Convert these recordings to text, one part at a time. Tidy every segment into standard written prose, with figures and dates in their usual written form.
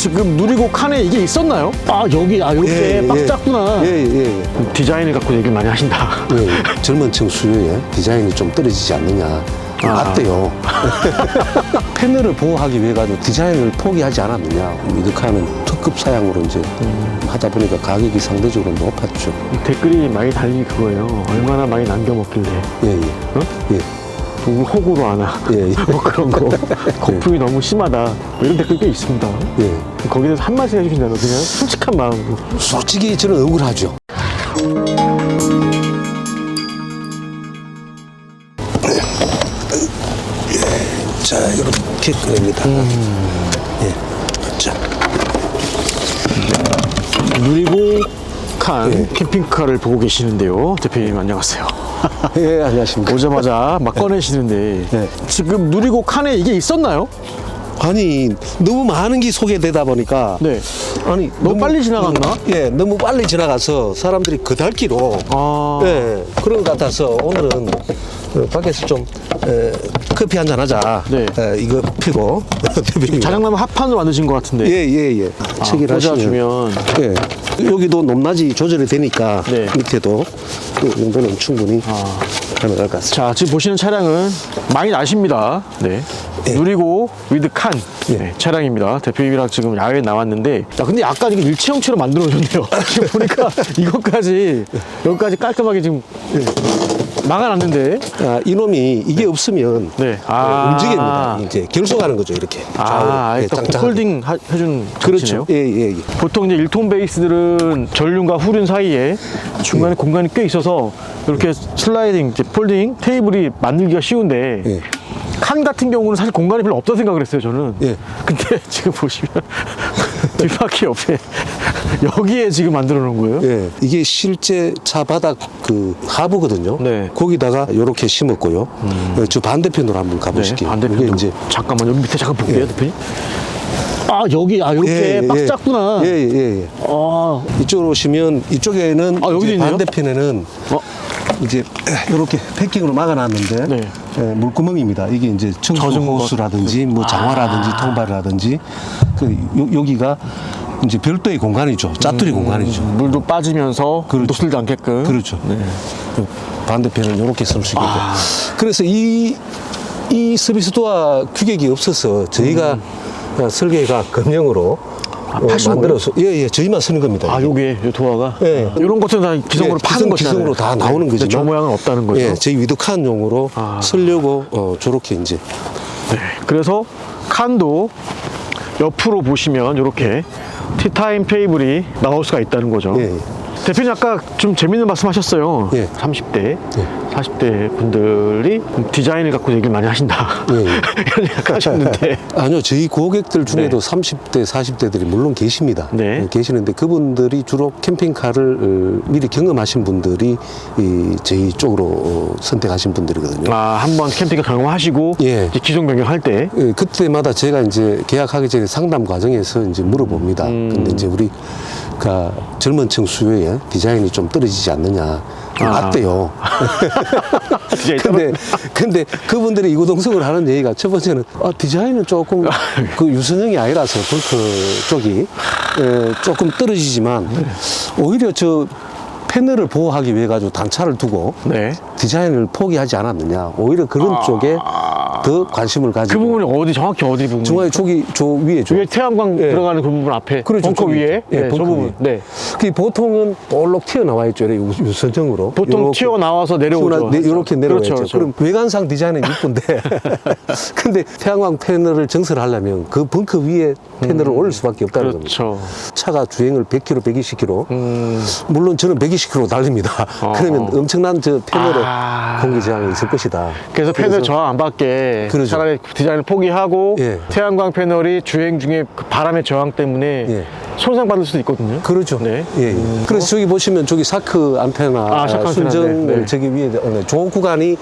지금 누리고 칸에 이게 있었나요? 아 여기 이렇게 빡 짰구나. 예. 디자인을 갖고 얘기를 많이 하신다. 예. 젊은 층 수요에 디자인이 좀 떨어지지 않느냐. 맞대요. 패널을 보호하기 위해 가지고 디자인을 포기하지 않았느냐. 위드카는 특급 사양으로 이제 하다 보니까 가격이 상대적으로 높았죠. 댓글이 많이 달린 그거예요. 얼마나 많이 남겨먹길래. 예. 어? 예. 누구 호구로 하나. 예. 뭐 그런 거. 거품이 너무 심하다. 뭐 이런 댓글 꽤 있습니다. 예. 거기에 대해서 한마디 해주신다면 그냥 솔직한 마음으로. 솔직히 저는 억울하죠. 자, 이렇게 꺼냅니다. 예. 자. 누리고 칸 예. 캠핑카를 보고 계시는데요. 대표님 안녕하세요. 예, 안녕하십니까. 오자마자 막 꺼내시는데 네. 지금 누리고 칸에 이게 있었나요? 아니, 너무 많은 게 소개되다 보니까. 네. 아니, 너무 빨리 지나갔나? 예, 너무 빨리 지나가서 사람들이 그달기로. 예, 그런 것 같아서 오늘은 밖에서 좀 커피 한잔 하자. 네. 이거 피고. 자작나무 합판으로 만드신 것 같은데. 예. 체결하시면. 꽂아주면. 예. 여기도 높낮이 조절이 되니까 네. 밑에도 이 정도는 충분히 가능할 것 같습니다. 자, 지금 보시는 차량은 많이 나십니다. 네. 예. 누리고 위드 칸 예. 네, 차량입니다. 대표님이랑 지금 야외에 나왔는데, 야, 근데 약간 이게 일체형처럼 만들어 놓으셨네요. 지금 보니까 이것까지 여기까지 깔끔하게 지금 막아놨는데. 이놈이 이게 없으면 네. 움직입니다. 이제 결속하는 거죠, 이렇게. 아예 또 홀딩 해준 그렇죠. 장치네요. 예. 보통 이제 1톤 베이스들은 전륜과 후륜 사이에 중간에 공간이 꽤 있어서 이렇게 슬라이딩, 이제 폴딩 테이블이 만들기가 쉬운데 예. 칸 같은 경우는 사실 공간이 별로 없다고 생각을 했어요, 저는. 예. 근데 지금 보시면 뒷바퀴 옆에 여기에 지금 만들어 놓은 거예요. 예, 이게 실제 차 바닥 그 하부거든요. 네. 거기다가 이렇게 심었고요. 저 반대편으로 한번 가보실게요. 반대편도. 이게 이제 잠깐만 여기 밑에 잠깐 볼게요, 예. 대표님. 여기 이렇게 빡 짰구나. 예. 이쪽으로 오시면 이쪽에는 여기도 이제 있네요? 반대편에는 이제 이렇게 패킹으로 막아놨는데 네. 물구멍입니다. 이게 이제 청소 젖은 것. 호스라든지 뭐 장화라든지 통발이라든지 여기가 이제 별도의 공간이죠. 짜투리 공간이죠. 물도 빠지면서 그렇죠. 녹슬지 않게끔. 그렇죠. 네. 반대편을 이렇게 쓸 수 있게끔. 그래서 이 서비스 도어 규격이 없어서 저희가 설계가 금형으로 85 요? 만들어서 저희만 쓰는 겁니다. 요게 요 도어가 예. 이런 것들은 다 기성으로 파는 거잖아요. 기성으로 다 나오는 근데 거지만 저 모양은 없다는 거죠. 예, 저희 위드칸용으로 쓰려고 저렇게 이제 네. 그래서 칸도 옆으로 보시면 이렇게 티타임 테이블이 나올 수가 있다는 거죠. 예. 대표님 아까 좀 재밌는 말씀 하셨어요. 예. 30대, 40대 분들이 디자인을 갖고 얘기를 많이 하신다. 예. 이런 생각 하셨는데. 아니요, 저희 고객들 중에도 네. 30대, 40대들이 물론 계십니다. 네. 계시는데 그분들이 주로 캠핑카를 미리 경험하신 분들이 저희 쪽으로 선택하신 분들이거든요. 한번 캠핑카 경험하시고 예. 이제 기종 변경할 때. 예, 그때마다 제가 이제 계약하기 전에 상담 과정에서 이제 물어봅니다. 근데 이제 우리 젊은 층 수요에 디자인이 좀 떨어지지 않느냐. 맞대요. 근데 그분들이 이구동성을 하는 얘기가 첫 번째는 디자인은 조금 그 유선형이 아니라서 벙커 쪽이 조금 떨어지지만 오히려 저 패널을 보호하기 위해 가지고 단차를 두고 네. 디자인을 포기하지 않았느냐. 오히려 그런 쪽에 더 관심을 가지고. 그 부분이 정확히 어디 부분? 중앙에 저 위에죠. 위에 태양광 예. 들어가는 그 부분 앞에. 그렇죠. 벙커 위에. 예, 네, 벙커 저 부분. 위에. 네. 그게 보통은 볼록 튀어나와 있죠. 유선정으로. 보통 튀어나와서 내려오죠. 이렇게 내려와 있죠. 그렇죠. 그럼 외관상 디자인은 이쁜데 근데 태양광 패널을 정설하려면 그 벙커 위에 패널을 올릴 수밖에 없다는 겁니다. 그렇죠. 차가 주행을 100km, 120km 물론 저는 120km 달립니다. 그러면 엄청난 저 패널에 공기 저항이 있을 것이다. 그래서 패널 저항 안 받게 그러죠. 차라리 디자인을 포기하고 예. 태양광 패널이 주행 중에 그 바람의 저항 때문에 예. 손상받을 수도 있거든요. 그렇죠. 네. 예. 그래서 저기 보시면 저기 사크 안테나 샤크 안테나, 순정 네. 저기 위에 조 구간이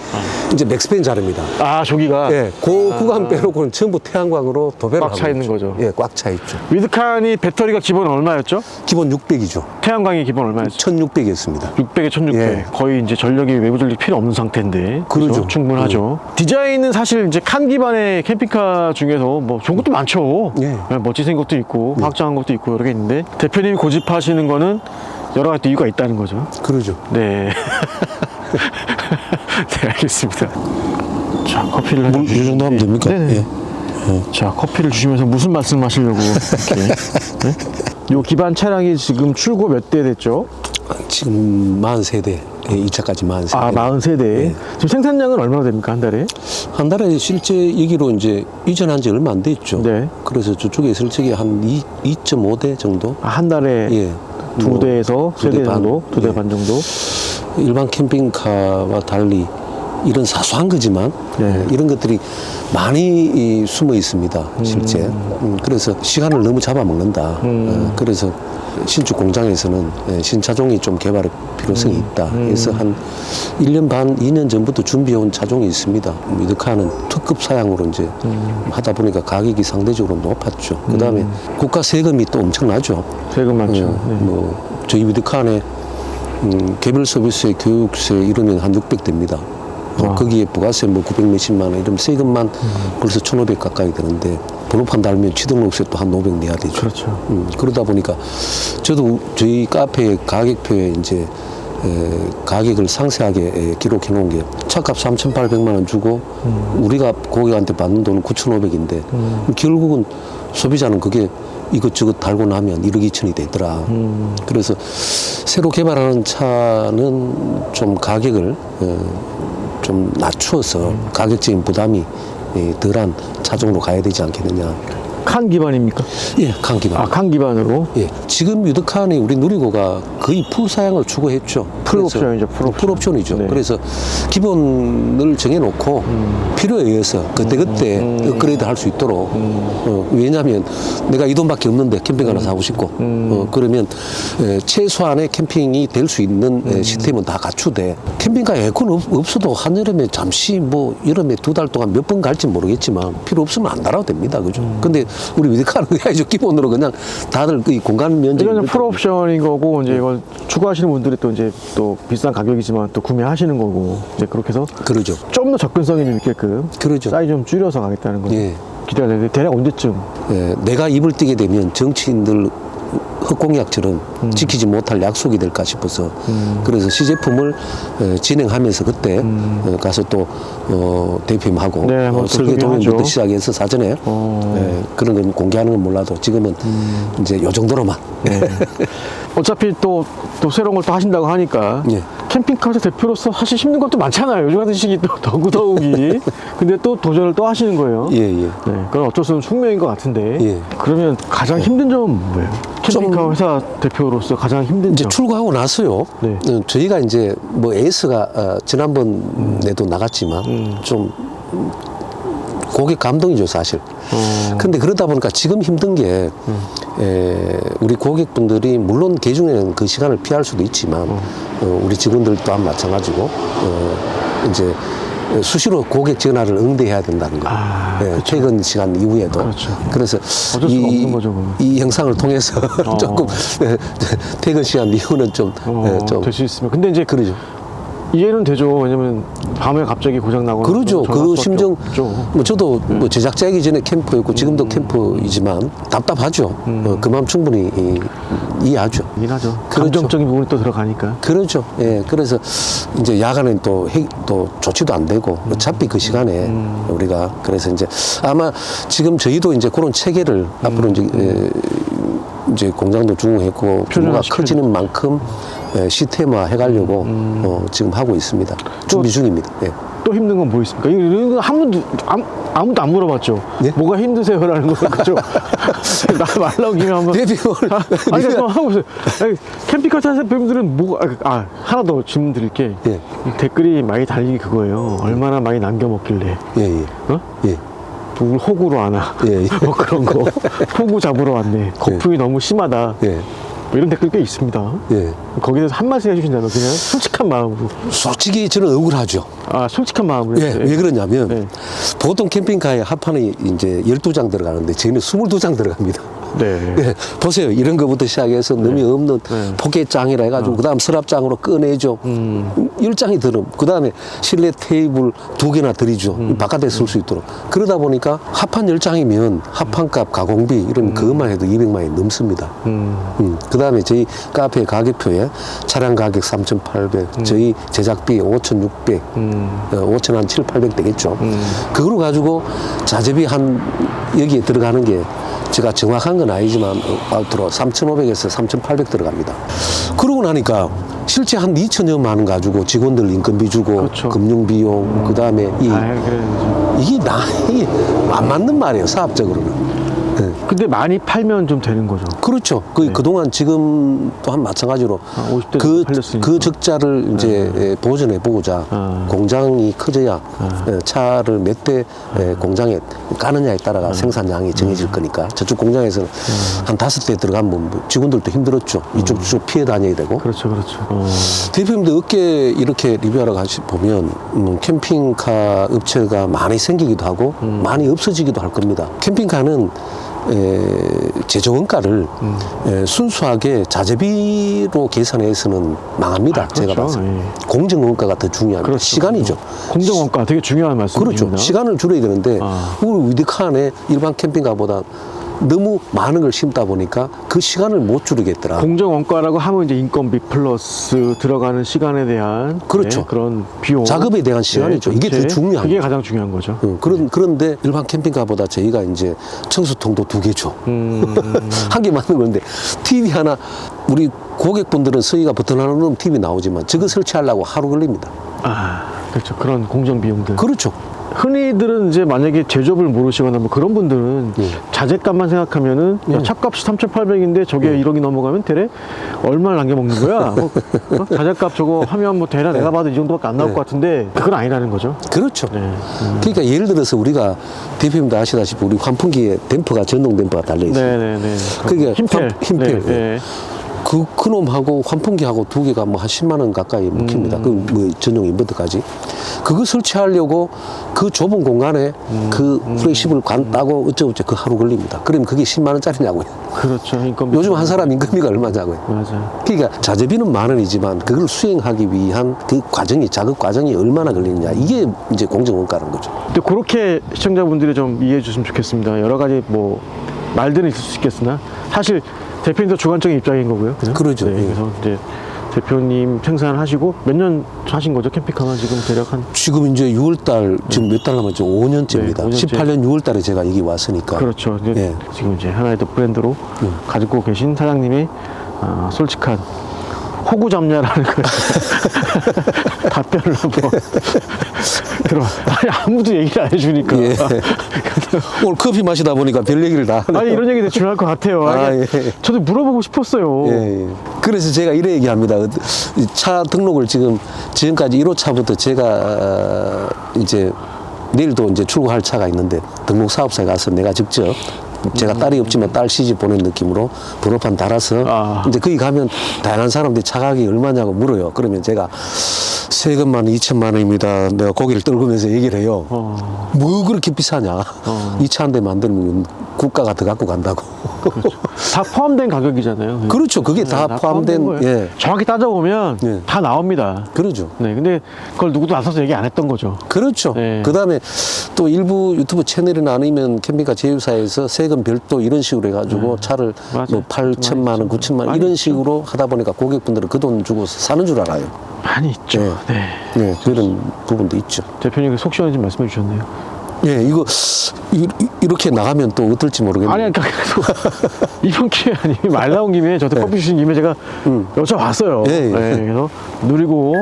이제 맥스팬 자릅니다. 아, 저기가 예, 그 구간 빼놓고는 전부 태양광으로 도배를 꽉 하고 차 있는 있죠. 거죠. 예, 꽉 차 있죠. 위드칸이 배터리가 기본 얼마였죠? 기본 600이죠. 태양광이 기본 얼마였죠? 1600이었습니다. 600에 1600. 예. 거의 이제 전력이 외부 전력이 필요 없는 상태인데. 그러죠. 충분하죠. 디자인은 사실 이제 칸 기반의 캠핑카 중에서 뭐 좋은 것도 많죠. 예. 멋지게 생긴 것도 있고, 확장한 것도 있고, 여러 개 있는데, 대표님이 고집하시는 거는 여러 가지 또 이유가 있다는 거죠. 그러죠. 네. 네, 알겠습니다. 자, 커피를 물 이 정도 하면 됩니까? 네네. 예. 자, 커피를 주시면서 무슨 말씀 하시려고 이렇게. 네? 요 기반 차량이 지금 출고 몇 대 됐죠? 지금 43대, 예, 2차까지 43대. 아, 43대. 네. 지금 생산량은 얼마나 됩니까, 한 달에? 한 달에 실제 여기로 이제 이전한 지 얼마 안 됐죠. 네. 그래서 저쪽에 실적이 한 2.5대 정도? 아, 한 달에 예. 두 뭐, 대에서 세 대 반. 정도? 두 대 예. 반 정도? 일반 캠핑카와 달리 이런 사소한 거지만 네. 이런 것들이 많이 숨어 있습니다, 실제. 그래서 시간을 너무 잡아먹는다. 그래서 신축 공장에서는 신차종이 좀 개발의 필요성이 있다. 그래서 한 1년 반, 2년 전부터 준비해온 차종이 있습니다. 위드카는 특급 사양으로 이제 하다 보니까 가격이 상대적으로 높았죠. 그 다음에 국가 세금이 또 엄청나죠. 세금 많죠. 네. 뭐 저희 위드카에 개별 서비스에 교육세 이러면 한 600 됩니다. 거기에 부가세 뭐 900 몇십만 원 이러면 세금만 벌써 1,500 가까이 되는데 번호판 달면 취등록세 또 한 500 내야 되죠. 그렇죠. 그러다 보니까 저도 저희 카페 가격표에 이제 가격을 상세하게 기록해 놓은 게 차값 3,800만 원 주고 우리가 고객한테 받는 돈은 9,500인데 결국은 소비자는 그게 이것저것 달고 나면 1억 2천이 되더라. 그래서 새로 개발하는 차는 좀 가격을 좀 낮추어서 가격적인 부담이 덜한 차종으로 가야 되지 않겠느냐. 칸 기반입니까? 예, 칸 기반. 아, 칸 기반으로? 예, 지금 유드칸이 우리 누리고가 거의 풀 사양을 추구했죠. 풀옵션이죠, 풀옵션. 풀옵션이죠. 네. 그래서 기본을 정해놓고 필요에 의해서 그때그때 업그레이드 할 수 있도록 왜냐하면 내가 이 돈밖에 없는데 캠핑 하나 사고 싶고 그러면 최소한의 캠핑이 될 수 있는 시스템은 다 갖추되 캠핑카 에어컨 없어도 한여름에 잠시 뭐 여름에 2달 동안 몇 번 갈지 모르겠지만 필요 없으면 안 달아도 됩니다. 그죠? 근데 우리 위드카는 그냥 기본으로 그냥 다들 이 공간 면적이 이건 풀옵션인 거고, 이제 이걸 추구하시는 분들이 또 이제 또 비싼 가격이지만 또 구매하시는 거고, 이제 그렇게 해서 그러죠. 좀 더 접근성이 좀 있게끔 그러죠. 사이즈 좀 줄여서 가겠다는 거죠. 예. 기대가 되는데 대략 언제쯤? 예, 내가 입을 띄게 되면 정치인들 헛공약처럼 지키지 못할 약속이 될까 싶어서 그래서 시제품을 진행하면서 그때 가서 또 대표님하고 네, 한번 또 설계 도면부터 소개하죠. 시작해서 사전에 그런 건 공개하는 건 몰라도 지금은 이제 요 정도로만 네. 어차피 또 새로운 걸 또 하신다고 하니까 예. 캠핑카 대표로서 사실 힘든 것도 많잖아요. 요즘 같은 시기 또 더욱이. 근데 또 도전을 또 하시는 거예요. 예, 예. 네, 그건 어쩔 수 없는 숙명인 것 같은데. 예. 그러면 가장 힘든 점은 뭐예요? 캠핑카 회사 대표로서 가장 힘든 이제 점. 출고하고 나서요. 네. 저희가 이제 뭐 에이스가 지난번에도 나갔지만 좀 고객 감동이죠, 사실. 근데 그러다 보니까 지금 힘든 게 우리 고객분들이 물론 개중에는 그 시간을 피할 수도 있지만 우리 직원들 또한 마찬가지고 이제 수시로 고객 전화를 응대해야 된다는 거. 아, 예, 퇴근 시간 이후에도. 그렇죠. 그래서 어쩔 수가 없는 거죠, 그건. 이 영상을 통해서 조금 퇴근 시간 이후는 좀 될 수 있으면. 근데 이제 그러죠. 이해는 되죠. 왜냐면 밤에 갑자기 고장 나고 그러죠. 그 심정, 없죠. 뭐 저도 뭐 제작자이기 전에 캠프였고 지금도 캠프이지만 답답하죠. 그 마음 충분히 이해하죠. 이긴 하죠. 그렇죠. 감정적인 부분이 또 들어가니까. 그렇죠. 예. 그래서 이제 야간엔 또 조치도 안 되고 어차피 그 시간에 우리가 그래서 이제 아마 지금 저희도 이제 그런 체계를 앞으로 이제 공장도 중공했고 규모가 시켜야죠. 커지는 만큼 시스템화 해가려고 지금 하고 있습니다. 준비 중입니다. 예. 또 힘든 건 뭐 있습니까? 이런 거 아무도 안 물어봤죠. 예? 뭐가 힘드세요라는 거 그죠? 나 말 나온 김에 한번. 대표를 아니 그러니까 하고 있어요. 아니, 캠핑카 타는 배우들은 뭐가 하나 더 질문 드릴게. 예. 이 댓글이 많이 달리기 그거예요. 얼마나 많이 남겨 먹길래. 예, 예. 어? 예. 누굴 호구로 하나. 예, 예. 뭐 그런 거. 호구 잡으러 왔네. 거품이 너무 심하다. 예. 뭐 이런 댓글 꽤 있습니다. 예. 거기에 대해서 한 말씀 해주신다면 그냥 솔직한 마음으로. 솔직히 저는 억울하죠. 아, 솔직한 마음으로. 예, 왜 그러냐면 네. 보통 캠핑카에 합판이 이제 12장 들어가는데 저희는 22장 들어갑니다. 네. 예, 보세요. 이런 거부터 시작해서 너무 없는 네. 포켓장이라 해가지고 그다음 서랍장으로 꺼내죠. 10장이 들어. 그다음에 실내 테이블 2개나 들이죠. 바깥에 쓸 수 있도록. 그러다 보니까 합판 10장이면 합판값, 가공비 이런 그것만 해도 200만 원이 넘습니다. 그다음에 저희 카페 가격표에 차량 가격 3,800, 저희 제작비 5,600, 5,000 한 7, 800 되겠죠. 그걸 가지고 자재비 한 여기에 들어가는 게 제가 정확한 건 아니지만 아웃으로 3,500에서 3,800 들어갑니다. 그러고 나니까 실제 한 2천여만 원 가지고 직원들 인건비 주고 그렇죠. 금융비용 그다음에 그래야죠. 이게 안 맞는 말이에요, 사업적으로는. 네. 근데 많이 팔면 좀 되는 거죠. 그렇죠. 그동안 지금 또한 마찬가지로 50대 그 팔렸으니까. 적자를 이제 보전해 보고자 공장이 커져야 차를 몇 대 공장에 까느냐에 따라가 생산량이 정해질 거니까 저쪽 공장에서는 한 5대 들어가면 뭐 직원들도 힘들었죠. 이쪽 저쪽 피해 다녀야 되고. 그렇죠, 그렇죠. 대표님도 업계 이렇게 리뷰하러 보면 캠핑카 업체가 많이 생기기도 하고 많이 없어지기도 할 겁니다. 캠핑카는 제조원가를 순수하게 자재비로 계산해서는 망합니다. 그렇죠. 제가 봐서. 예. 공정원가가 더 중요합니다. 그렇죠. 시간이죠. 공정원가 되게 중요한 말씀입니다. 그렇죠. 시간을 줄여야 되는데 우리 위드카에 일반 캠핑카보다 너무 많은 걸 심다 보니까 그 시간을 못 줄이겠더라. 공정원가라고 하면 이제 인건비 플러스 들어가는 시간에 대한 그렇죠. 그런 비용, 작업에 대한 시간이죠. 이게 더 중요한 그게 거죠. 가장 중요한 거죠. 그런데 일반 캠핑카보다 저희가 이제 청소통도 2개죠. 한 개 만든 건데 TV 하나 우리 고객분들은 서희가 버튼 하나 누르면 TV 나오지만 저거 설치하려고 하루 걸립니다. 아, 그렇죠. 그런 공정 비용들. 그렇죠. 흔히들은 이제 만약에 제조업을 모르시거나 뭐 그런 분들은 자재값만 생각하면은 야, 차값이 3,800인데 저게 1억이 넘어가면 대래 얼마를 남겨먹는 거야? 뭐, 자재값 저거 하면 뭐 대략 내가 봐도 이 정도밖에 안 나올 것 같은데 그건 아니라는 거죠. 그렇죠. 네. 그러니까 예를 들어서 우리가 대표님도 아시다시피 우리 환풍기에 댐퍼가 전동 댐퍼가 달려있어요. 네네네. 그게 힘펠. 힘펠. 네. 그놈하고 환풍기하고 2개가 뭐 한 10만 원 가까이 묵힙니다. 그 뭐 전용 인버터까지. 그거 설치하려고 그 좁은 공간에 그 플래시블 관 따고 어쩌고 그 하루 걸립니다. 그러면 그게 10만 원짜리냐고요. 그렇죠. 인건비. 요즘 한 사람 인건비가 얼마냐고요. 맞아요. 그러니까 자재비는 10,000원이지만 그걸 수행하기 위한 그 과정이 작업 과정이 얼마나 걸리느냐 이게 이제 공정원가라는 거죠. 근데 그렇게 시청자분들이 좀 이해해 주셨으면 좋겠습니다. 여러 가지 뭐 말들은 있을 수 있겠으나 사실 대표님도 주관적인 입장인 거고요. 그냥? 그러죠. 네, 예. 그래서 이제 대표님 생산을 하시고 몇 년 하신 거죠? 캠핑카만 지금 대략 한 지금 이제 6월달 지금 몇 달 남았죠? 5년째입니다. 네, 5년째. 18년 6월달에 제가 여기 왔으니까. 그렇죠. 이제 예. 지금 이제 하나의 또 브랜드로 가지고 계신 사장님의 솔직한 호구 잡냐라는 그 답변을 한번 들어. 아니 아무도 얘기를 안 해주니까. 예. 오늘 커피 마시다 보니까 별 얘기를 다 하네요. 아니 이런 얘기 되게 중요할 것 같아요. 아니, 예. 저도 물어보고 싶었어요. 예, 예. 그래서 제가 이래 얘기합니다. 이 차 등록을 지금까지 1호차부터 제가 이제 내일도 이제 출고할 차가 있는데 등록 사업소에 가서 내가 직접 제가 딸이 없지만 딸 시집 보낸 느낌으로 번호판 달아서 이제 거기 가면 다양한 사람들이 차 가격이 얼마냐고 물어요. 그러면 제가 세금만 2천만 원입니다. 내가 고개를 떨구면서 얘기를 해요. 뭐 그렇게 비싸냐. 이 차 한 대 만들면 국가가 더 갖고 간다고. 그렇죠. 다 포함된 가격이잖아요. 그렇죠. 그게 다 포함된, 거예요. 예. 정확히 따져보면 예. 다 나옵니다. 그러죠. 네, 근데 그걸 누구도 나서서 얘기 안 했던 거죠. 그렇죠. 네. 그 다음에 또 일부 유튜브 채널이나 아니면 캠핑카 제휴사에서 세금 별도 이런 식으로 해가지고 차를 맞아요. 뭐 8천만 원, 9천만 원 많이 이런 있죠. 식으로 하다 보니까 고객분들은 그 돈 주고 사는 줄 알아요. 많이 있죠. 네. 네. 네, 그런 부분도 있죠. 대표님 속 시원히 좀 말씀해 주셨네요. 예, 이거 이렇게 나가면 또 어떨지 모르겠네요. 아니, 그러니까 이번 기회에 아니 말 나온 김에 저한테 커피 주신 김에 제가 여쭤봤어요. 예, 예. 네, 그래서 누리고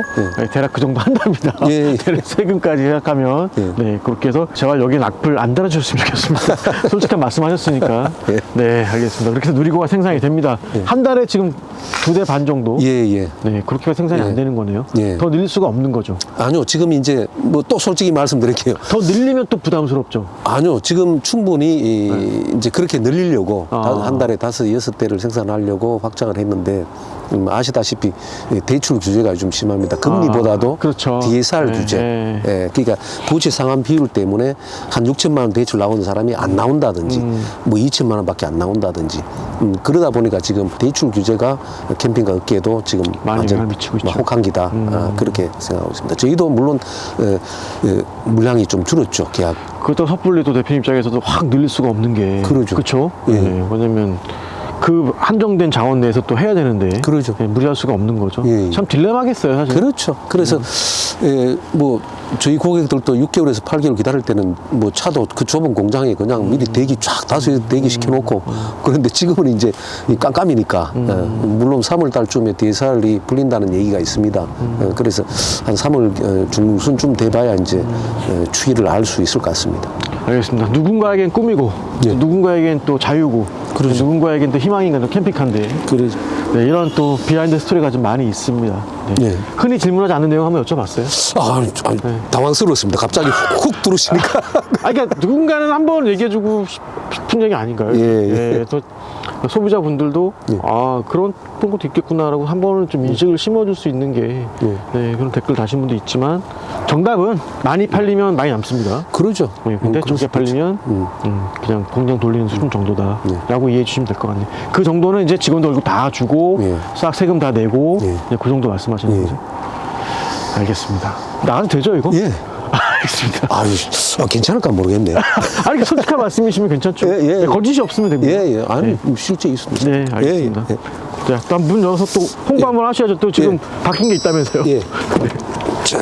대략 그 정도 한답니다. 예, 예. 대략 세금까지 생각하면 예. 네 그렇게 해서 제발 여기 악플 안 달아주셨으면 좋겠습니다. 솔직한 말씀하셨으니까 예. 네 알겠습니다. 그렇게 해서 누리고가 생산이 됩니다. 한 달에 지금 2대 반 정도. 예, 예. 네, 그렇게 생산이 예. 안 되는 거네요. 예. 더 늘릴 수가 없는 거죠. 아니요, 지금 이제 뭐 또 솔직히 말씀드릴게요. 더 늘리면 또 부담스럽죠. 아니요, 지금 충분히 이제 그렇게 늘리려고 한 달에 5, 6대를 생산하려고 확장을 했는데 아시다시피 대출 규제가 좀 심합니다. 금리보다도 그렇죠. DSR 네, 규제. 네. 예, 그러니까 부채 상환 비율 때문에 한 6천만 원 대출 나오는 사람이 안 나온다든지 뭐 2천만 원밖에 안 나온다든지 그러다 보니까 지금 대출 규제가 캠핑카 업계에도 지금 많이 완전 영향을 미치고 있죠. 혹한기다. 그렇게 생각하고 있습니다. 저희도 물론 물량이 좀 줄었죠, 계약. 그것도 섣불리 또 대표님 입장에서도 확 늘릴 수가 없는 게. 그러죠. 그렇죠. 예. 네, 왜냐면 그 한정된 자원 내에서 또 해야 되는데. 그러죠. 네, 무리할 수가 없는 거죠. 예, 예. 참 딜레마겠어요, 사실. 그렇죠. 그래서 뭐 저희 고객들도 6개월에서 8개월 기다릴 때는 뭐 차도 그 좁은 공장에 그냥 미리 대기 쫙 5개 대기 시켜놓고 그런데 지금은 이제 이 깜깜이니까 물론 3월 달쯤에 DSR이 풀린다는 얘기가 있습니다. 그래서 한 3월 중순쯤 돼봐야 이제 추이를 알 수 있을 것 같습니다. 알겠습니다. 누군가에겐 꿈이고, 예. 누군가에겐 또 자유고, 그렇죠. 누군가에겐 또 희망인 건 캠핑카인데. 그래. 네, 이런 또 비하인드 스토리가 좀 많이 있습니다. 네. 예. 흔히 질문하지 않는 내용 한번 여쭤봤어요. 당황스러웠습니다. 갑자기 훅 들어오시니까. 그러니까 누군가는 한번 얘기해주고 싶은 얘기 아닌가요? 예, 예. 또 소비자분들도 예. 그런 것도 있겠구나라고 한 번은 좀 인식을 심어줄 수 있는 게 네, 그런 댓글 다신 분도 있지만 정답은 많이 팔리면 많이 남습니다. 그러죠. 네, 근데 적게 팔리면 그냥 공장 돌리는 수준 정도다라고 이해해 주시면 될 것 같네요. 그 정도는 이제 직원들 월급 다 주고 예. 싹 세금 다 내고 예. 네, 그 정도 말씀하시는 예. 거죠? 알겠습니다. 나가도 되죠 이거? 예. 알겠습니다. 괜찮을까 모르겠네요. 아니 솔직한 말씀이시면 괜찮죠? 예, 예. 네, 거짓이 없으면 됩니다. 예, 예. 아니, 실제 있습니다. 네, 알겠습니다. 예, 예. 자, 일단 문 열어서 또 홍보 한번 하셔야죠. 또 지금 바뀐 게 있다면서요. 예. 자,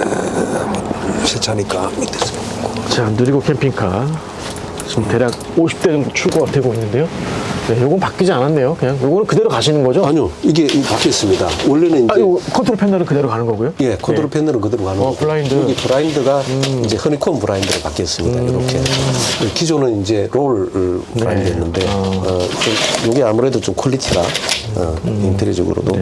세차니까 밑에서. 자, 누리고 캠핑카. 지금 대략 50대 정도 출고가 되고 있는데요. 네, 요건 바뀌지 않았네요. 그냥 요거는 그대로 가시는 거죠? 아니요, 이게 바뀌었습니다. 원래는 이제. 요 컨트롤 패널은 그대로 가는 거고요? 예, 컨트롤 패널은 그대로 가는 거고. 블라인드. 여기 블라인드가 이제 허니콤 블라인드로 바뀌었습니다. 이렇게. 기존은 이제 롤 블라인드였는데, 이게 아무래도 좀 퀄리티가 인테리어적으로도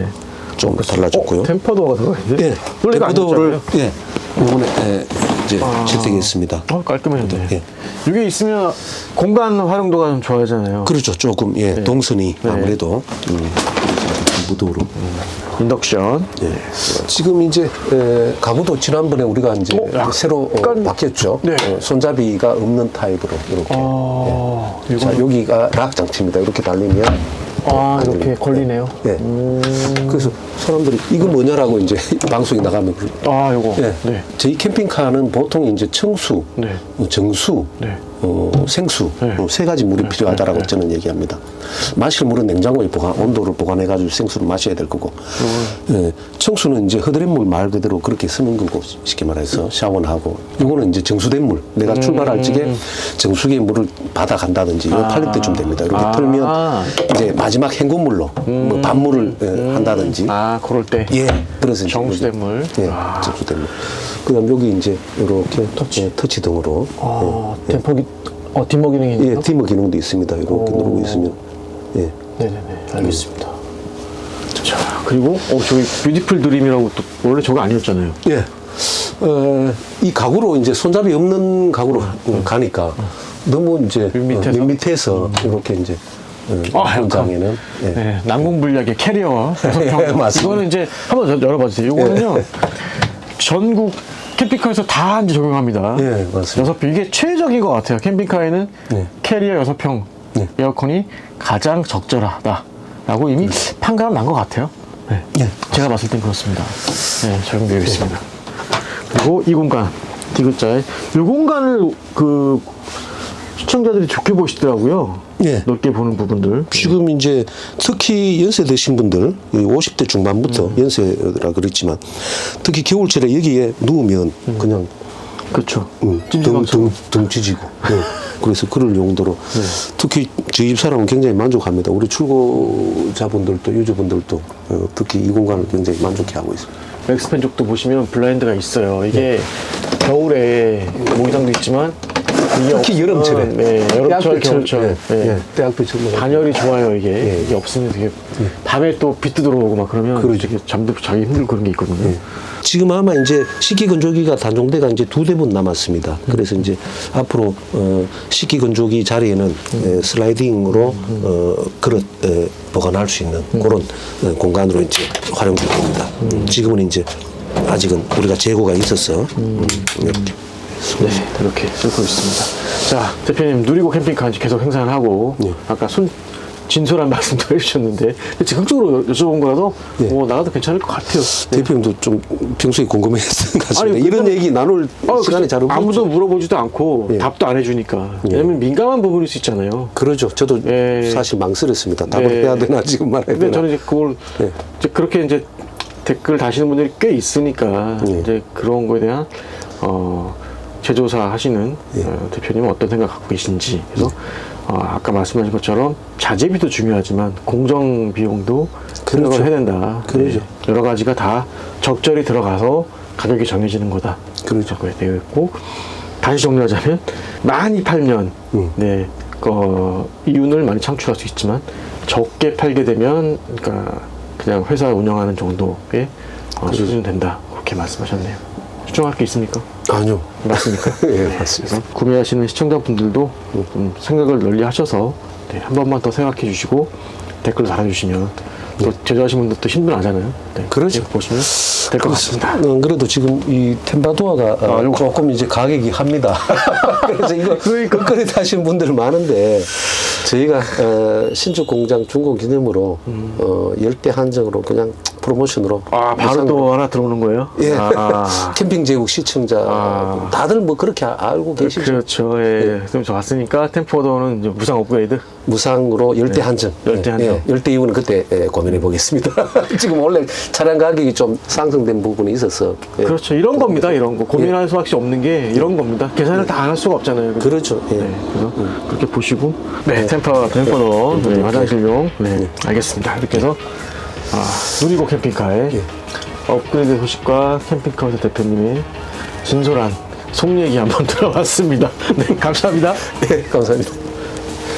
좀 달라졌고요. 템퍼도어가 들어가는데? 예, 원래가 안 템퍼도어를 됐잖아요. 이번에 이제 채택했습니다. 깔끔해졌네. 예. 이게 있으면 공간 활용도가 좀 좋아지잖아요. 그렇죠. 조금 동선이 아무래도 무도로. 인덕션. 예. 지금 이제 가구도 지난번에 우리가 이제 새로 바뀌었죠. 네. 손잡이가 없는 타입으로 이렇게. 이건 자, 여기가 락 장치입니다. 이렇게 달리면 이렇게 걸리네요. 예. 그래서 사람들이 이거 뭐냐라고 이제 방송에 나가면 요거. 예. 네. 저희 캠핑카는 보통 이제 청수, 네. 정수, 네. 생수 네. 세 가지 물이 필요하다라고 저는 얘기합니다. 마실 물은 냉장고에 온도를 보관해가지고 생수를 마셔야 될 거고, 청수는 이제 흐드렛 물 말 그대로 그렇게 쓰는 거고 쉽게 말해서 샤워는 하고, 이거는 이제 정수된 물. 내가 출발할 적에 정수기에 물을 받아 간다든지 요 팔릴 때쯤 됩니다. 이렇게 틀면 이제 마지막 헹군물로 뭐 밥물을 한다든지. 그럴 때. 예, 그래서 정수된 물. 예, 정수된 물. 그다음 여기 이제 이렇게 터치 등으로. 템퍼기, 뒷모 기능이 있나요? 예, 디머 기능도 있습니다. 이렇게 누르고 있으면. 예. 네네네. 알겠습니다. 자, 그리고, 저기, 뷰티풀 드림이라고 또, 원래 저거 아니었잖아요. 예. 이 가구로 이제 손잡이 없는 가구로 가니까 너무 이제 밑에서 이렇게 이제 현장에는. 예. 네, 난공불락의 캐리어. 예, 맞습니다. 이거는 이제 한번 열어봐 주세요. 이거는요, 전국 캠핑카에서 다 이제 적용합니다. 예, 맞습니다. 6평. 이게 최적인 것 같아요. 캠핑카에는 캐리어 6평 에어컨이 가장 적절하다라고 이미 판가름 난 것 같아요. 네. 제가 봤을 땐 그렇습니다. 네, 적용되어 있습니다. 그리고 이 공간, 디귿자에 이 공간을 시청자들이 좋게 보시더라고요. 예. 넓게 보는 부분들. 지금 이제 특히 연세 드신 분들, 50대 중반부터 연세라 그랬지만 특히 겨울철에 여기에 누우면 그냥 그렇죠. 등 지지고. 그래서 그럴 용도로 특히 저희 집 사람은 굉장히 만족합니다. 우리 출고자분들도 유저분들도 특히 이 공간을 굉장히 만족해하고 있습니다. 맥스팬 쪽도 보시면 블라인드가 있어요. 이게 겨울에 모기장도 있지만 이게 특히 여름철에. 네, 여름철, 겨울철. 예, 네. 예, 대학교철. 단열이 좋아요, 이게. 예. 이게 없으면 되게 밤에 또 빛도 들어오고 막 그러면 그러죠. 되게 잠도 자기 힘들고 그런 게 있거든요. 지금 아마 이제 식기건조기가 단종대가 이제 2대분 남았습니다. 그래서 이제 앞으로 식기건조기 자리에는 슬라이딩으로 그릇 보관할 수 있는 그런 공간으로 이제 활용될 겁니다. 지금은 이제 아직은 우리가 재고가 있어서 이렇게. 네, 이렇게 쓰고 있습니다. 자, 대표님 누리고 캠핑카 이제 계속 행사를 하고 아까 진솔한 말씀도 해주셨는데 적극적으로 여쭤본 거라서 나가도 괜찮을 것 같아요. 네. 대표님도 좀 평소에 궁금했던 것 같습니다. 아니, 이런 얘기 나눌 시간이 잘 없죠. 아무도 물어보지도 않고 답도 안 해주니까. 왜냐면 민감한 부분일 수 있잖아요. 그러죠. 저도 사실 망설였습니다. 답을 해야 되나 지금 말해야 근데 되나. 저는 이제 그걸 이제 그렇게 이제 댓글 다시는 분들이 꽤 있으니까 이제 그런 거에 대한 제조사 하시는 대표님은 어떤 생각 갖고 계신지 그래서 아까 말씀하신 것처럼 자재비도 중요하지만 공정 비용도 생각을 해야 된다. 그렇죠. 여러 가지가 다 적절히 들어가서 가격이 정해지는 거다. 그렇죠. 그거에 되어 있고 다시 정리하자면 많이 팔면 이윤을 많이 창출할 수 있지만 적게 팔게 되면 그러니까 그냥 회사 운영하는 정도의 수준 된다. 그렇게 말씀하셨네요. 수정할 게 있습니까? 아니요. 맞습니까? 예, 맞습니다. 구매하시는 시청자분들도 좀 생각을 널리 하셔서 한 번만 더 생각해 주시고 댓글 달아주시면 또 제조하시는 분들도 힘들어하잖아요. 그렇죠. 보시면 될 것 같습니다. 그래도 지금 이 템바도어가 조금 이제 가격이 합니다. 그래서 이거 끝까지 타시는 분들 많은데 저희가 신축 공장 준공 기념으로 10대 한정으로 그냥 프로모션으로 바로 또 하나 들어오는 거예요? 예. 캠핑 제국 시청자 다들 뭐 그렇게 알고 계시죠? 그렇죠. 예. 좀 좋았으니까 템포도는 이제 무상 업그레이드 무상으로 10대 한정. 10대 한정. 10대 이후는 그때 고민해 보겠습니다. 지금 원래 차량 가격이 좀 상승된 부분이 있어서. 그렇죠. 이런 겁니다. 이런 거. 고민할 수밖에 없는 게 이런 겁니다. 계산을 다 안 할 수가 없잖아요. 그렇죠. 예. 그래서 그렇게 보시고 템포도 화장실용. 알겠습니다. 이렇게 해서 누리고 캠핑카의 업그레이드 소식과 캠핑카 회사 대표님의 진솔한 속 얘기 한번 들어봤습니다. 네, 감사합니다. 네, 감사합니다.